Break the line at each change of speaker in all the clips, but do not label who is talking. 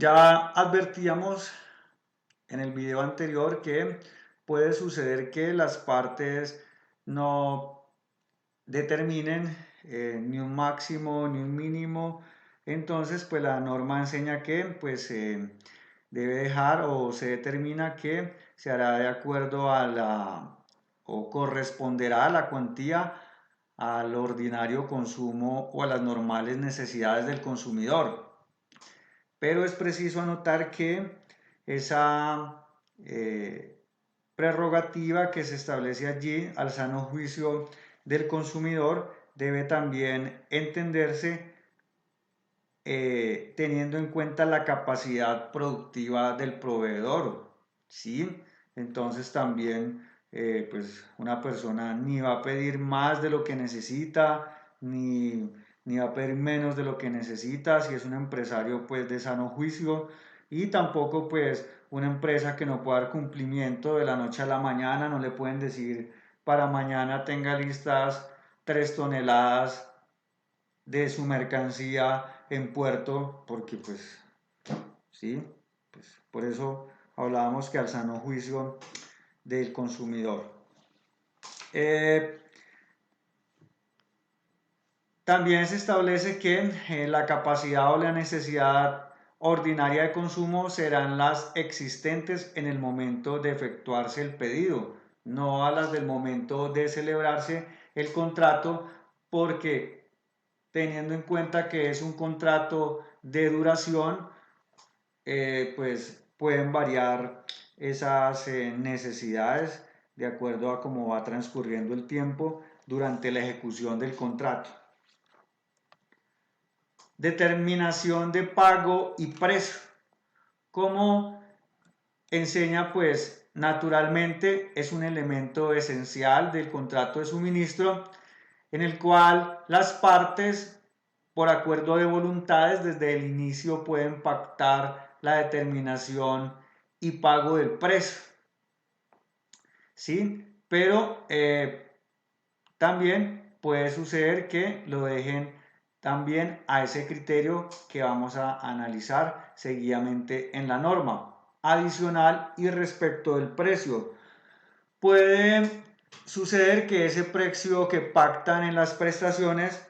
Ya advertíamos en el video anterior que puede suceder que las partes no determinen ni un máximo ni un mínimo. Entonces, pues la norma enseña que pues debe dejar o se determina que se hará de acuerdo a la o corresponderá a la cuantía al ordinario consumo o a las normales necesidades del consumidor. Pero es preciso anotar que esa prerrogativa que se establece allí al sano juicio del consumidor debe también entenderse teniendo en cuenta la capacidad productiva del proveedor, ¿sí? Entonces también pues una persona ni va a pedir más de lo que necesita, ni va a pedir menos de lo que necesita, si es un empresario pues de sano juicio, y tampoco pues una empresa que no pueda dar cumplimiento de la noche a la mañana, no le pueden decir para mañana tenga listas 3 toneladas de su mercancía en puerto, porque pues sí, pues por eso hablábamos que al sano juicio del consumidor. Eh, También se establece que la capacidad o la necesidad ordinaria de consumo serán las existentes en el momento de efectuarse el pedido, no a las del momento de celebrarse el contrato, porque teniendo en cuenta que es un contrato de duración, pues pueden variar esas necesidades de acuerdo a cómo va transcurriendo el tiempo durante la ejecución del contrato. Determinación de pago y precio. Como enseña, pues naturalmente es un elemento esencial del contrato de suministro en el cual las partes, por acuerdo de voluntades, desde el inicio pueden pactar la determinación y pago del precio. ¿Sí? Pero también puede suceder que lo dejen también a ese criterio que vamos a analizar seguidamente en la norma. Adicional y respecto del precio, puede suceder que ese precio que pactan en las prestaciones,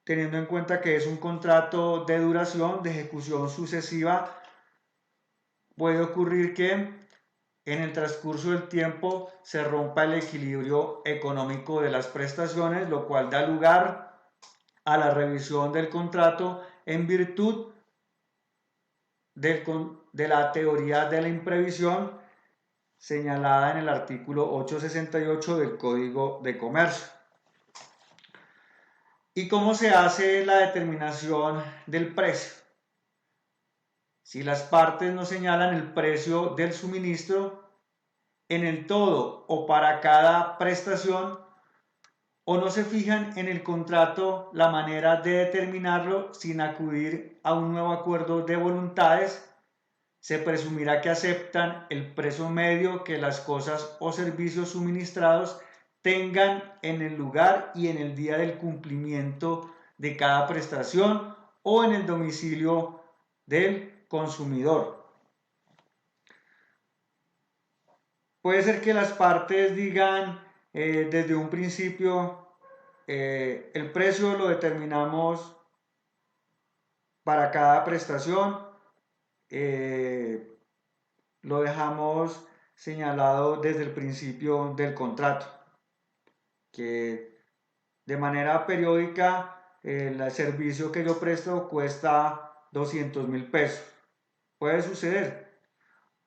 teniendo en cuenta que es un contrato de duración, de ejecución sucesiva, puede ocurrir que en el transcurso del tiempo se rompa el equilibrio económico de las prestaciones, lo cual da lugar a la revisión del contrato en virtud de la teoría de la imprevisión señalada en el artículo 868 del Código de Comercio. ¿Y cómo se hace la determinación del precio? Si las partes no señalan el precio del suministro en el todo o para cada prestación, o no se fijan en el contrato la manera de determinarlo sin acudir a un nuevo acuerdo de voluntades, se presumirá que aceptan el precio medio que las cosas o servicios suministrados tengan en el lugar y en el día del cumplimiento de cada prestación o en el domicilio del consumidor. Puede ser que las partes digan desde un principio el precio lo determinamos para cada prestación, lo dejamos señalado desde el principio del contrato, que de manera periódica el servicio que yo presto cuesta 200.000 pesos. Puede suceder.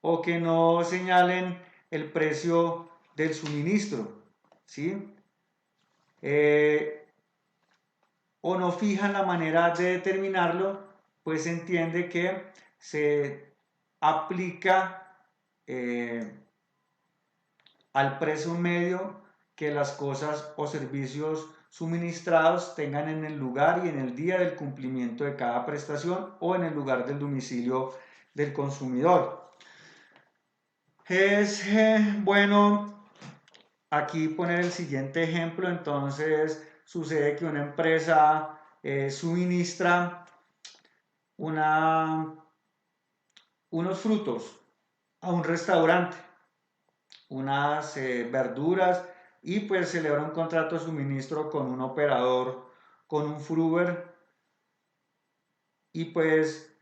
O que no señalen el precio del suministro, ¿sí? O no fijan la manera de determinarlo, pues se entiende que se aplica al precio medio que las cosas o servicios suministrados tengan en el lugar y en el día del cumplimiento de cada prestación o en el lugar del domicilio del consumidor. Es bueno aquí poner el siguiente ejemplo. Entonces sucede que una empresa suministra una unos frutos a un restaurante, unas verduras, y pues celebra un contrato de suministro con un operador, con un fruver, y pues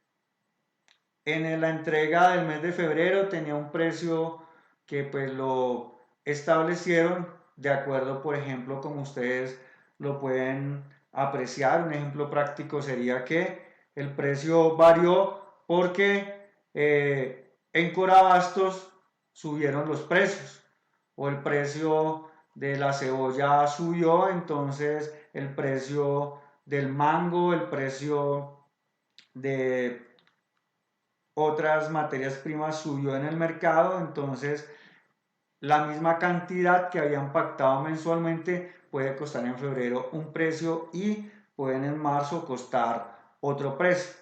en la entrega del mes de febrero tenía un precio que pues lo establecieron de acuerdo, por ejemplo, como ustedes lo pueden apreciar. Un ejemplo práctico sería que el precio varió porque en Corabastos subieron los precios, o el precio de la cebolla subió, entonces el precio del mango, el precio de otras materias primas subió en el mercado, entonces la misma cantidad que habían pactado mensualmente puede costar en febrero un precio y pueden en marzo costar otro precio.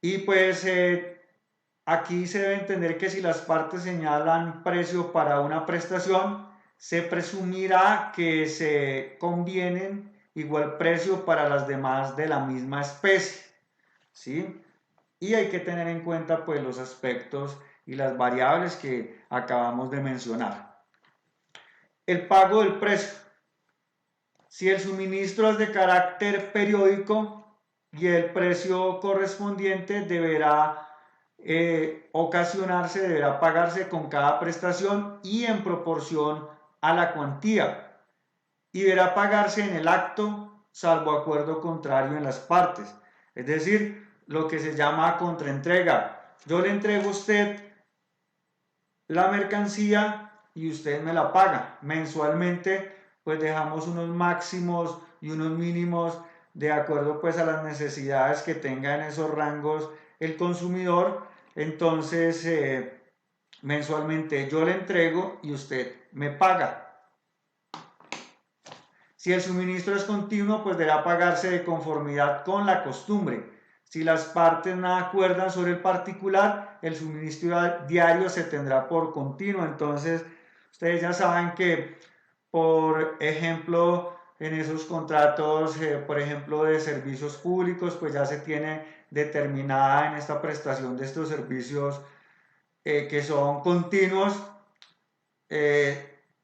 Y pues aquí se debe entender que si las partes señalan precio para una prestación, se presumirá que se convienen igual precio para las demás de la misma especie, ¿sí? Y hay que tener en cuenta pues los aspectos y las variables que acabamos de mencionar. El pago del precio. Si el suministro es de carácter periódico y el precio correspondiente deberá deberá pagarse con cada prestación y en proporción a la cuantía, y deberá pagarse en el acto, salvo acuerdo contrario en las partes. Es decir, lo que se llama contraentrega. Yo le entrego a usted la mercancía y usted me la paga mensualmente, pues dejamos unos máximos y unos mínimos de acuerdo pues a las necesidades que tenga en esos rangos el consumidor. Entonces mensualmente yo le entrego y usted me paga. Si el suministro es continuo, pues deberá pagarse de conformidad con la costumbre. Si las partes no acuerdan sobre el particular, el suministro diario se tendrá por continuo. Entonces, ustedes ya saben que, por ejemplo, en esos contratos, por ejemplo, de servicios públicos, pues ya se tiene determinada en esta prestación de estos servicios que son continuos,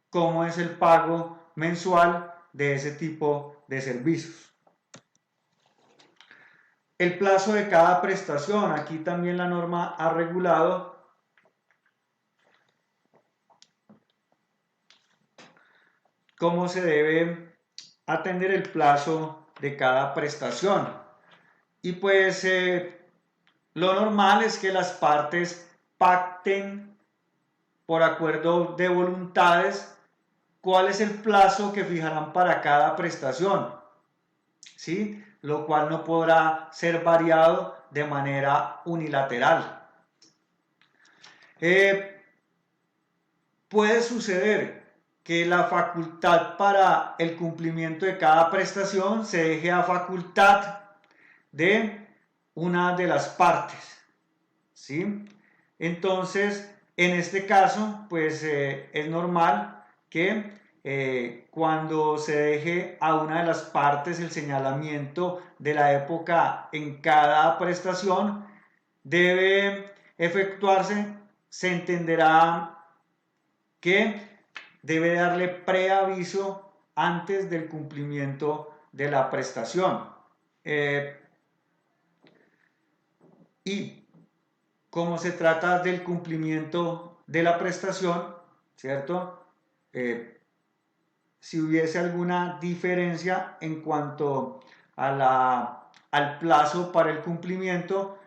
cómo es el pago mensual de ese tipo de servicios. El plazo de cada prestación. Aquí también la norma ha regulado cómo se debe atender el plazo de cada prestación. Y pues lo normal es que las partes pacten por acuerdo de voluntades cuál es el plazo que fijarán para cada prestación, ¿sí? Lo cual no podrá ser variado de manera unilateral. Puede suceder que la facultad para el cumplimiento de cada prestación se deje a facultad de una de las partes, ¿sí? Entonces, en este caso, pues es normal que cuando se deje a una de las partes el señalamiento de la época en cada prestación, debe efectuarse, se entenderá que debe darle preaviso antes del cumplimiento de la prestación. Y como se trata del cumplimiento de la prestación, ¿cierto? Si hubiese alguna diferencia en cuanto al plazo para el cumplimiento,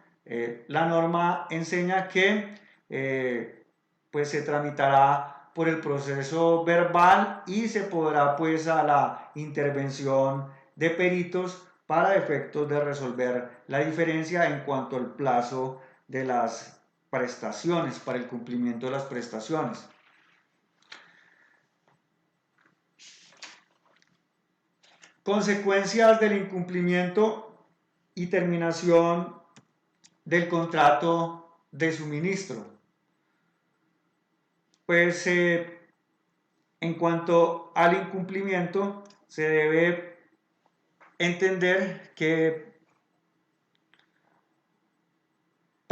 la norma enseña que pues se tramitará por el proceso verbal y se podrá pues a la intervención de peritos para efectos de resolver la diferencia en cuanto al plazo de las prestaciones, para el cumplimiento de las prestaciones. Consecuencias del incumplimiento y terminación del contrato de suministro. Pues en cuanto al incumplimiento, se debe entender que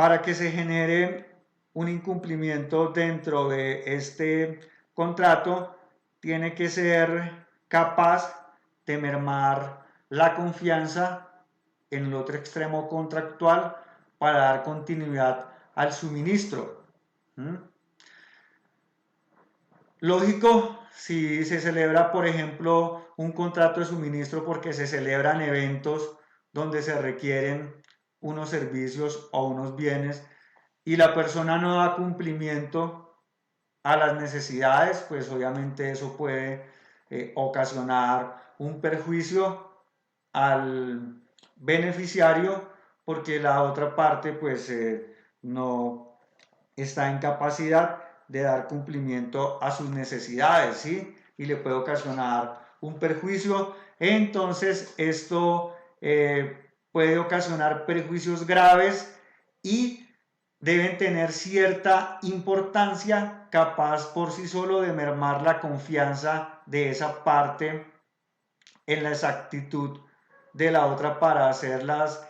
para que se genere un incumplimiento dentro de este contrato, tiene que ser capaz de mermar la confianza en el otro extremo contractual para dar continuidad al suministro. Lógico, si se celebra, por ejemplo, un contrato de suministro porque se celebran eventos donde se requieren unos servicios o unos bienes y la persona no da cumplimiento a las necesidades, pues obviamente eso puede ocasionar un perjuicio al beneficiario porque la otra parte pues no está en capacidad de dar cumplimiento a sus necesidades, ¿sí? Y le puede ocasionar un perjuicio. Entonces esto puede ocasionar perjuicios graves y deben tener cierta importancia, capaz por sí solo de mermar la confianza de esa parte en la exactitud de la otra para hacer los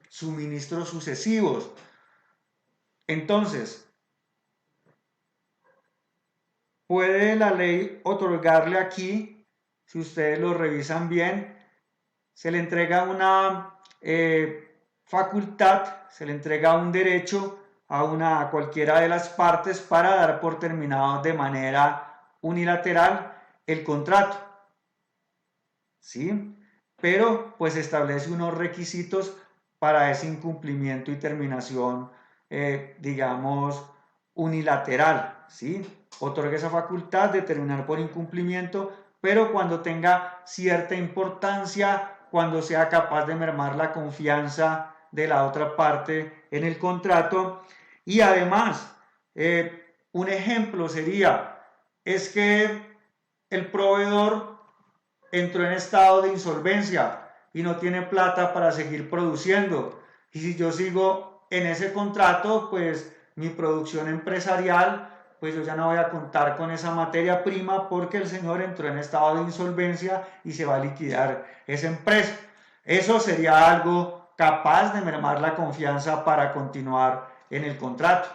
suministros sucesivos. Entonces, puede la ley otorgarle aquí, si ustedes lo revisan bien, se le entrega una facultad, se le entrega un derecho a cualquiera de las partes para dar por terminado de manera unilateral el contrato, ¿sí? Pero pues establece unos requisitos para ese incumplimiento y terminación, digamos, unilateral, ¿sí? Otorga esa facultad de terminar por incumplimiento, pero cuando tenga cierta importancia, cuando sea capaz de mermar la confianza de la otra parte en el contrato. Y además, un ejemplo sería, es que el proveedor entró en estado de insolvencia y no tiene plata para seguir produciendo. Y si yo sigo en ese contrato, pues mi producción empresarial, pues yo ya no voy a contar con esa materia prima porque el señor entró en estado de insolvencia y se va a liquidar esa empresa. Eso sería algo capaz de mermar la confianza para continuar en el contrato.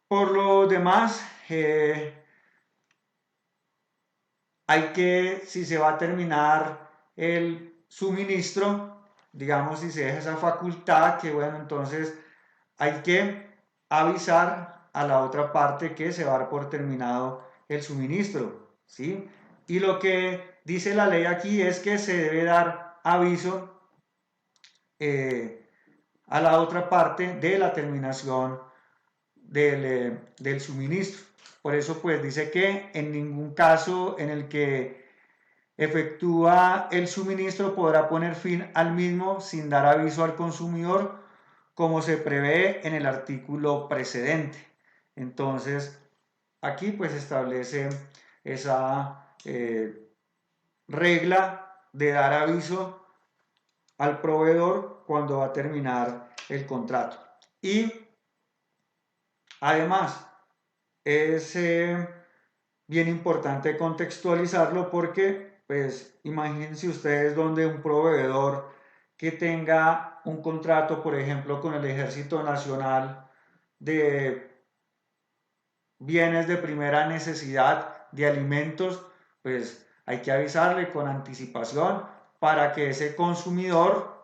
Por lo demás, hay que, si se va a terminar el suministro, digamos, si se deja esa facultad, que bueno, entonces hay que avisar a la otra parte que se va a dar por terminado el suministro, ¿sí? Y lo que dice la ley aquí es que se debe dar aviso a la otra parte de la terminación del suministro. Por eso pues dice que en ningún caso en el que efectúa el suministro podrá poner fin al mismo sin dar aviso al consumidor como se prevé en el artículo precedente. Entonces aquí pues establece esa regla de dar aviso al proveedor cuando va a terminar el contrato. Y además, es bien importante contextualizarlo porque, pues, imagínense ustedes donde un proveedor que tenga un contrato, por ejemplo, con el Ejército Nacional de bienes de primera necesidad, de alimentos, pues hay que avisarle con anticipación para que ese consumidor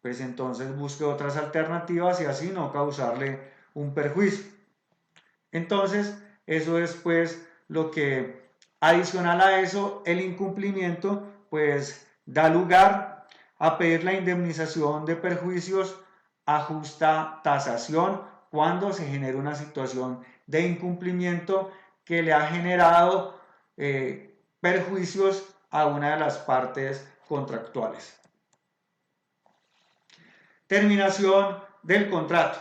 pues entonces busque otras alternativas y así no causarle un perjuicio. Entonces, eso es pues lo que adicional a eso, el incumplimiento pues da lugar a pedir la indemnización de perjuicios a justa tasación cuando se genera una situación de incumplimiento que le ha generado perjuicios a una de las partes contractuales. Terminación del contrato.